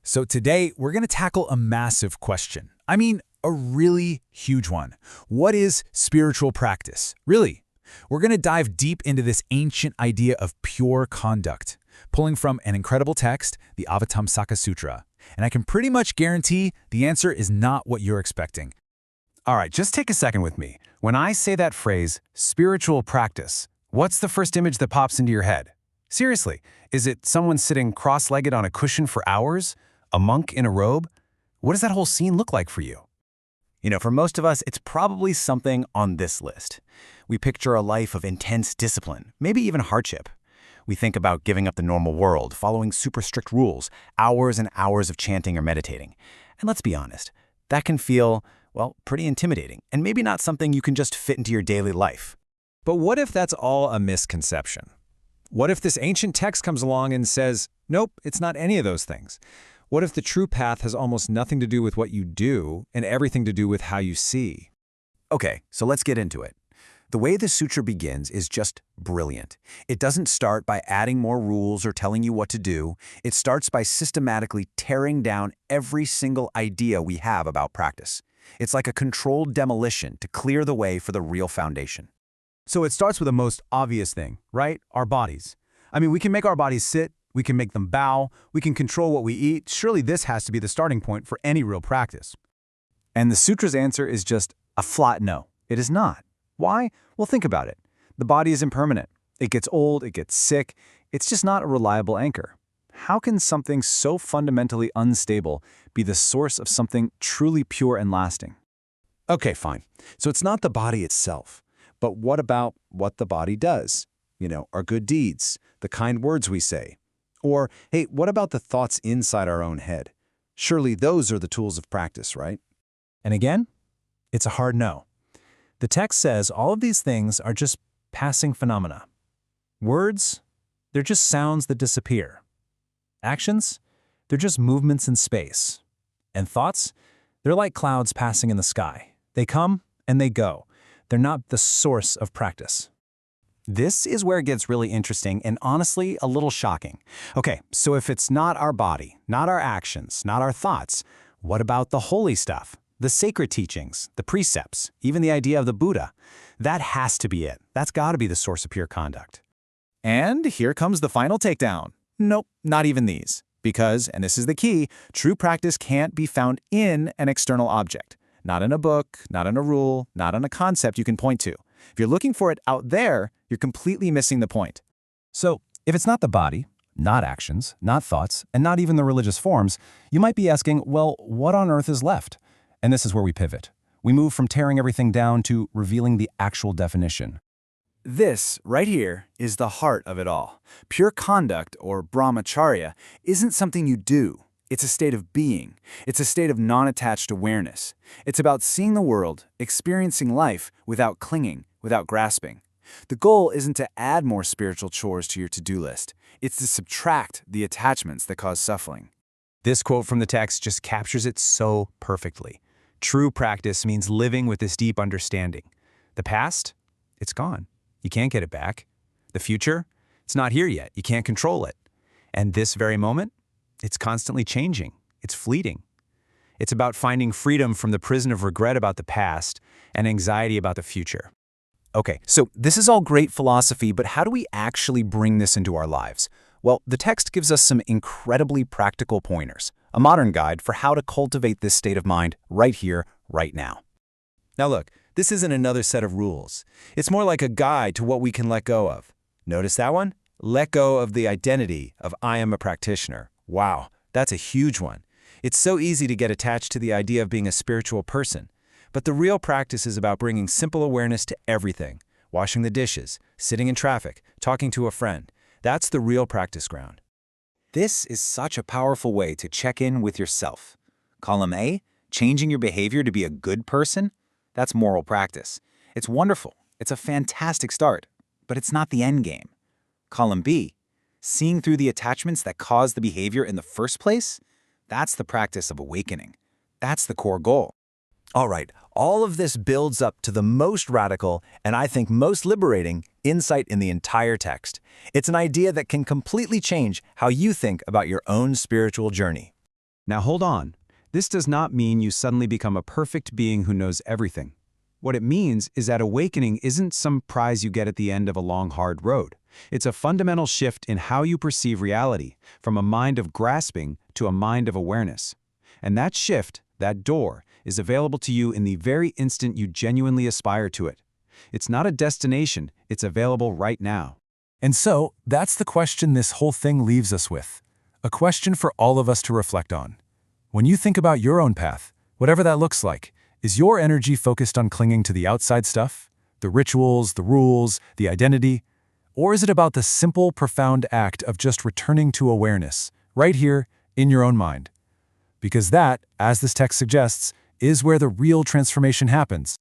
So today, we're going to tackle a massive question. I mean, a really huge one. What is spiritual practice? Really? We're going to dive deep into this ancient idea of pure conduct, pulling from an incredible text, the Avatamsaka Sutra. And I can pretty much guarantee the answer is not what you're expecting. All right, just take a second with me. When I say that phrase, spiritual practice, what's the first image that pops into your head? Seriously, is it someone sitting cross-legged on a cushion for hours? A monk in a robe? What does that whole scene look like for you? For most of us, it's probably something on this list. We picture a life of intense discipline, maybe even hardship. We think about giving up the normal world, following super strict rules, hours and hours of chanting or meditating. And let's be honest, that can feel, pretty intimidating, and maybe not something you can just fit into your daily life. But what if that's all a misconception? What if this ancient text comes along and says, nope, it's not any of those things? What if the true path has almost nothing to do with what you do and everything to do with how you see? Okay, so let's get into it. The way the sutra begins is just brilliant. It doesn't start by adding more rules or telling you what to do. It starts by systematically tearing down every single idea we have about practice. It's like a controlled demolition to clear the way for the real foundation. So it starts with the most obvious thing, right? Our bodies. I mean, we can make our bodies sit, we can make them bow, we can control what we eat. Surely this has to be the starting point for any real practice. And the sutra's answer is just a flat no. It is not. Why? Well, think about it. The body is impermanent. It gets old, it gets sick. It's just not a reliable anchor. How can something so fundamentally unstable be the source of something truly pure and lasting? Okay, fine. So it's not the body itself. But what about what the body does? Our good deeds, the kind words we say. Or, hey, what about the thoughts inside our own head? Surely those are the tools of practice, right? And again, it's a hard no. The text says all of these things are just passing phenomena. Words, they're just sounds that disappear. Actions, they're just movements in space. And thoughts, they're like clouds passing in the sky. They come and they go. They're not the source of practice. This is where it gets really interesting and honestly a little shocking. Okay, so if it's not our body, not our actions, not our thoughts, what about the holy stuff? The sacred teachings, the precepts, even the idea of the Buddha? That has to be it. That's got to be the source of pure conduct. And here comes the final takedown. Nope, not even these. Because, and this is the key, true practice can't be found in an external object. Not in a book, not in a rule, not in a concept you can point to. If you're looking for it out there, you're completely missing the point. So, if it's not the body, not actions, not thoughts, and not even the religious forms, you might be asking, well, what on earth is left? And this is where we pivot. We move from tearing everything down to revealing the actual definition. This, right here, is the heart of it all. Pure conduct, or brahmacharya, isn't something you do. It's a state of being. It's a state of non-attached awareness. It's about seeing the world, experiencing life without clinging, without grasping. The goal isn't to add more spiritual chores to your to-do list. It's to subtract the attachments that cause suffering. This quote from the text just captures it so perfectly. True practice means living with this deep understanding. The past? It's gone. You can't get it back. The future? It's not here yet. You can't control it. And this very moment? It's constantly changing. It's fleeting. It's about finding freedom from the prison of regret about the past and anxiety about the future. Okay, so this is all great philosophy, but how do we actually bring this into our lives? Well, the text gives us some incredibly practical pointers, a modern guide for how to cultivate this state of mind right here, right now. Now look, this isn't another set of rules. It's more like a guide to what we can let go of. Notice that one? Let go of the identity of I am a practitioner. Wow, that's a huge one. It's so easy to get attached to the idea of being a spiritual person. But the real practice is about bringing simple awareness to everything. Washing the dishes, sitting in traffic, talking to a friend. That's the real practice ground. This is such a powerful way to check in with yourself. Column A, changing your behavior to be a good person? That's moral practice. It's wonderful. It's a fantastic start, but it's not the end game. Column B, seeing through the attachments that cause the behavior in the first place? That's the practice of awakening. That's the core goal. All right, all of this builds up to the most radical, and I think most liberating, insight in the entire text. It's an idea that can completely change how you think about your own spiritual journey. Now hold on. This does not mean you suddenly become a perfect being who knows everything. What it means is that awakening isn't some prize you get at the end of a long, hard road. It's a fundamental shift in how you perceive reality, from a mind of grasping to a mind of awareness. And that shift, that door, is available to you in the very instant you genuinely aspire to it. It's not a destination, it's available right now. And so, that's the question this whole thing leaves us with. A question for all of us to reflect on. When you think about your own path, whatever that looks like, is your energy focused on clinging to the outside stuff? The rituals, the rules, the identity? Or is it about the simple, profound act of just returning to awareness, right here, in your own mind? Because that, as this text suggests, is where the real transformation happens.